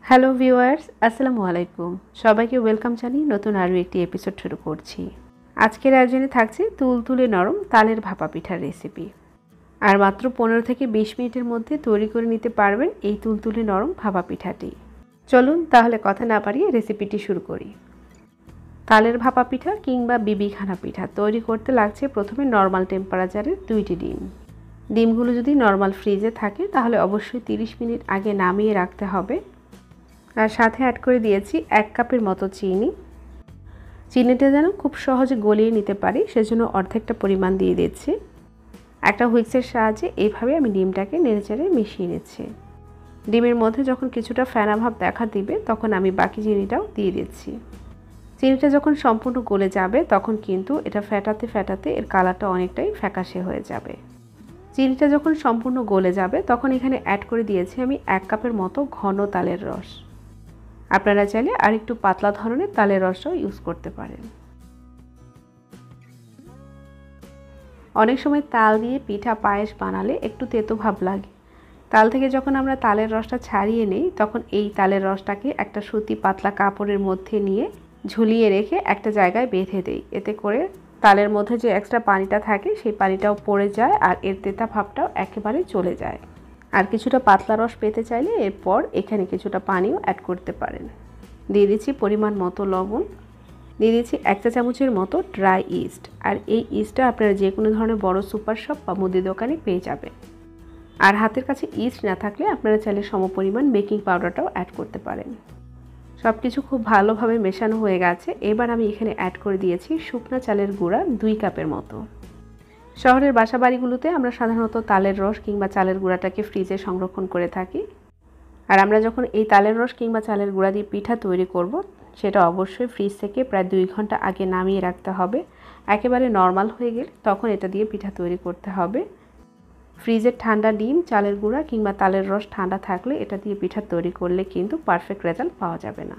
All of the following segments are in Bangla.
হ্যালো ভিউয়ার্স, আসসালামু আলাইকুম। সবাইকে ওয়েলকাম জানিয়ে নতুন আরও একটি এপিসোড শুরু করছি। আজকের আয়োজনে থাকছে তুলতুলে নরম তালের ভাপা পিঠার রেসিপি। আর মাত্র 15 থেকে 20 মিনিটের মধ্যে তৈরি করে নিতে পারবেন এই তুলতুলে নরম ভাপা পিঠাটি। চলুন তাহলে কথা না বাড়িয়ে রেসিপিটি শুরু করি। তালের ভাপা পিঠা কিংবা বিবিখানা পিঠা তৈরি করতে লাগছে প্রথমে নর্মাল টেম্পারেচারের 2টি ডিম। ডিমগুলো যদি নর্মাল ফ্রিজে থাকে তাহলে অবশ্যই 30 মিনিট আগে নামিয়ে রাখতে হবে। আর সাথে অ্যাড করে দিয়েছি 1 কাপের মতো চিনি। চিনিটা যেন খুব সহজে গলিয়ে নিতে পারি সেজন্য অর্ধেকটা পরিমাণ দিয়ে দিচ্ছি। একটা হুইক্সের সাহায্যে এইভাবে আমি ডিমটাকে নেড়েচেড়ে মিশিয়ে নিচ্ছি। ডিমের মধ্যে যখন কিছুটা ফেনা ভাব দেখা দিবে তখন আমি বাকি চিনিটাও দিয়ে দিচ্ছি। চিনিটা যখন সম্পূর্ণ গলে যাবে তখন কিন্তু এটা ফেটাতে ফেটাতে এর কালারটা অনেকটাই ফ্যাকাশে হয়ে যাবে। চিনিটা যখন সম্পূর্ণ গলে যাবে তখন এখানে অ্যাড করে দিয়েছি আমি 1 কাপের মতো ঘন তালের রস। আপনারা চাইলে আর একটু পাতলা ধরনের তালের রসটাও ইউজ করতে পারেন। অনেক সময় তাল দিয়ে পিঠা পায়েস বানালে একটু তেতো ভাব লাগে। তাল থেকে যখন আমরা তালের রসটা ছাড়িয়ে নেই তখন এই তালের রসটাকে একটা সুতি পাতলা কাপড়ের মধ্যে নিয়ে ঝুলিয়ে রেখে একটা জায়গায় বেঁধে দেই। এতে করে তালের মধ্যে যে এক্সট্রা পানিটা থাকে সেই পানিটাও পড়ে যায় আর এর তেতা ভাবটাও একেবারে চলে যায়। আর কিছুটা পাতলা রস পেতে চাইলে এরপর এখানে কিছুটা পানিও অ্যাড করতে পারেন। দিয়ে দিচ্ছি পরিমাণ মতো লবণ, দিয়ে দিচ্ছি 1 চা চামচের মতো ড্রাই ইস্ট। আর এই ইস্টটা আপনারা যে কোনো ধরনের বড় সুপার শপ বা মুদি দোকানে পেয়ে যাবেন। আর হাতের কাছে ইস্ট না থাকলে আপনারা চাইলে সমপরিমাণ বেকিং পাউডারটাও অ্যাড করতে পারেন। সব কিছু খুব ভালোভাবে মেশানো হয়ে গেছে। এবার আমি এখানে অ্যাড করে দিয়েছি শুকনো চালের গুঁড়া 2 কাপের মতো। শহরের বাসাবাড়িগুলোতে আমরা সাধারণত তালের রস কিংবা চালের গুঁড়াটাকে ফ্রিজে সংরক্ষণ করে থাকি। আর আমরা যখন এই তালের রস কিংবা চালের গুঁড়া দিয়ে পিঠা তৈরি করব সেটা অবশ্যই ফ্রিজ থেকে প্রায় 2 ঘন্টা আগে নামিয়ে রাখতে হবে। একেবারে নর্মাল হয়ে গেলে তখন এটা দিয়ে পিঠা তৈরি করতে হবে। ফ্রিজের ঠান্ডা ডিম, চালের গুঁড়া কিংবা তালের রস ঠান্ডা থাকলে এটা দিয়ে পিঠা তৈরি করলে কিন্তু পারফেক্ট রেজাল্ট পাওয়া যাবে না।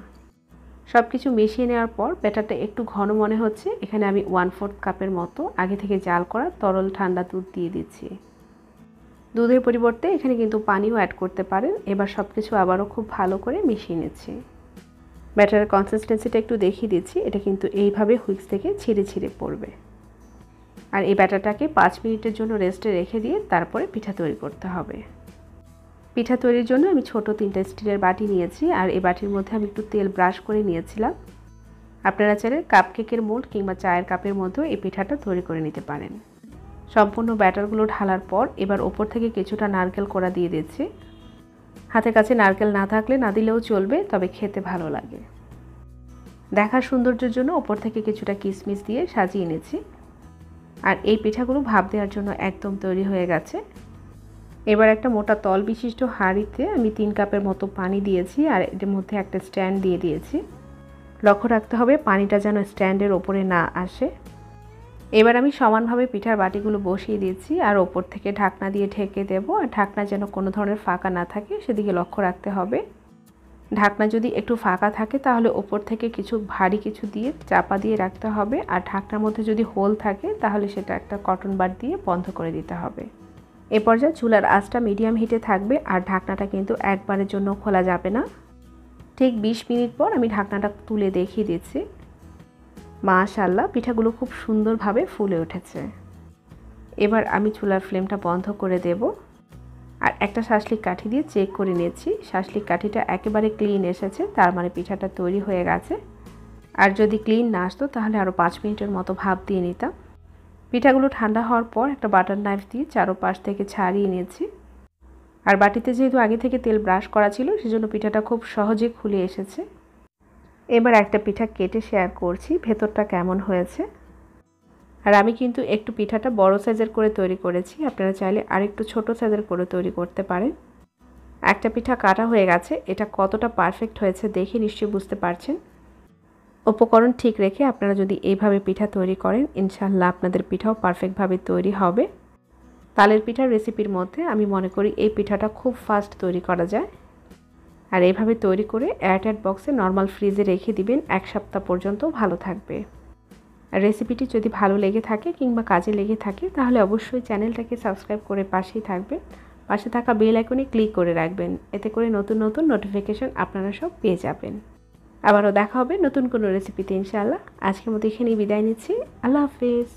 সব কিছু মিশিয়ে নেওয়ার পর ব্যাটারটা একটু ঘন মনে হচ্ছে। এখানে আমি 1/4 কাপের মতো আগে থেকে জাল করা তরল ঠান্ডা দুধ দিয়ে দিচ্ছি। দুধের পরিবর্তে এখানে কিন্তু পানিও অ্যাড করতে পারেন। এবার সব কিছু আবারও খুব ভালো করে মিশিয়ে নিচ্ছি। ব্যাটারের কনসিস্টেন্সিটা একটু দেখিয়ে দিচ্ছি। এটা কিন্তু এইভাবে হুইক্স থেকে ছিঁড়ে ছিঁড়ে পড়বে। আর এই ব্যাটারটাকে 5 মিনিটের জন্য রেস্টে রেখে দিয়ে তারপরে পিঠা তৈরি করতে হবে। পিঠা তৈরির জন্য আমি ছোট 3টা স্টিলের বাটি নিয়েছি। আর এই বাটির মধ্যে আমি একটু তেল ব্রাশ করে নিয়েছিলাম। আপনারা চাইলে কাপকেকের মোল্ড কিংবা চায়ের কাপের মধ্যেও এই পিঠাটা তৈরি করে নিতে পারেন। সম্পূর্ণ ব্যাটারগুলো ঢালার পর এবার ওপর থেকে কিছুটা নারকেল কোড়া দিয়ে দিচ্ছি। হাতের কাছে নারকেল না থাকলে না দিলেও চলবে, তবে খেতে ভালো লাগে। দেখার সৌন্দর্যের জন্য ওপর থেকে কিছুটা কিশমিশ দিয়ে সাজিয়ে নিয়েছি। আর এই পিঠাগুলো ভাপ দেওয়ার জন্য একদম তৈরি হয়ে গেছে। এবার একটা মোটা তল বিশিষ্ট হাঁড়িতে আমি 3 কাপের মতো পানি দিয়েছি আর এর মধ্যে একটা স্ট্যান্ড দিয়ে দিয়েছি। লক্ষ্য রাখতে হবে পানিটা যেন স্ট্যান্ডের ওপরে না আসে। এবার আমি সমানভাবে পিঠার বাটিগুলো বসিয়ে দিয়েছি আর ওপর থেকে ঢাকনা দিয়ে ঢেকে দেব। আর ঢাকনা যেন কোনো ধরনের ফাঁকা না থাকে সেদিকে লক্ষ্য রাখতে হবে। ঢাকনা যদি একটু ফাঁকা থাকে তাহলে ওপর থেকে কিছু ভারী কিছু দিয়ে চাপা দিয়ে রাখতে হবে। আর ঢাকনার মধ্যে যদি হোল থাকে তাহলে সেটা একটা কটন বাড দিয়ে বন্ধ করে দিতে হবে। এ পর্যায়ে চুলার আঁচটা মিডিয়াম হিটে থাকবে আর ঢাকনাটা কিন্তু একবারের জন্য খোলা যাবে না। ঠিক 20 মিনিট পর আমি ঢাকনাটা তুলে দেখিয়ে দিচ্ছি। মাশাআল্লাহ, পিঠাগুলো খুব সুন্দরভাবে ফুলে উঠেছে। এবার আমি চুলার ফ্লেমটা বন্ধ করে দেব। আর একটা শাঁসলিক কাঠি দিয়ে চেক করে নিয়েছি। শাঁসলিক কাঠিটা একেবারে ক্লিন এসেছে, তার মানে পিঠাটা তৈরি হয়ে গেছে। আর যদি ক্লিন না আসতো তাহলে আরও 5 মিনিটের মতো ভাপ দিয়ে নিতাম। পিঠাগুলো ঠান্ডা হওয়ার পর একটা বাটার নাইফ দিয়ে চারোপাশ থেকে ছাড়িয়ে নিয়েছি। আর বাটিতে যেহেতু আগে থেকে তেল ব্রাশ করা ছিল সেজন্য পিঠাটা খুব সহজে খুলে এসেছে। এবার একটা পিঠা কেটে শেয়ার করছি ভেতরটা কেমন হয়েছে। আর আমি কিন্তু একটু পিঠাটা বড় সাইজের করে তৈরি করেছি, আপনারা চাইলে আরেকটু ছোট সাইজের করে তৈরি করতে পারেন। একটা পিঠা কাটা হয়ে গেছে। এটা কতটা পারফেক্ট হয়েছে দেখে নিশ্চয়ই বুঝতে পারছেন। উপকরণ ঠিক রেখে আপনারা যদি এইভাবে পিঠা তৈরি করেন ইনশাআল্লাহ আপনাদের পিঠাও পারফেক্টভাবে তৈরি হবে। তালের পিঠার রেসিপির মধ্যে আমি মনে করি এই পিঠাটা খুব ফাস্ট তৈরি করা যায়। আর এইভাবে তৈরি করে এয়ারটাইট বক্সে নর্মাল ফ্রিজে রেখে দিবেন, 1 সপ্তাহ পর্যন্ত ভালো থাকবে। আর রেসিপিটি যদি ভালো লেগে থাকে কিংবা কাজে লেগে থাকে তাহলে অবশ্যই চ্যানেলটাকে সাবস্ক্রাইব করে পাশেই থাকবেন। পাশে থাকা বেল আইকনে ক্লিক করে রাখবেন, এতে করে নতুন নতুন নোটিফিকেশন আপনারা সব পেয়ে যাবেন। আবারও দেখা হবে নতুন কোনো রেসিপিতে ইনশাআল্লাহ। আজকের মতো এখানেই বিদায় নিচ্ছি। আল্লাহ হাফেজ।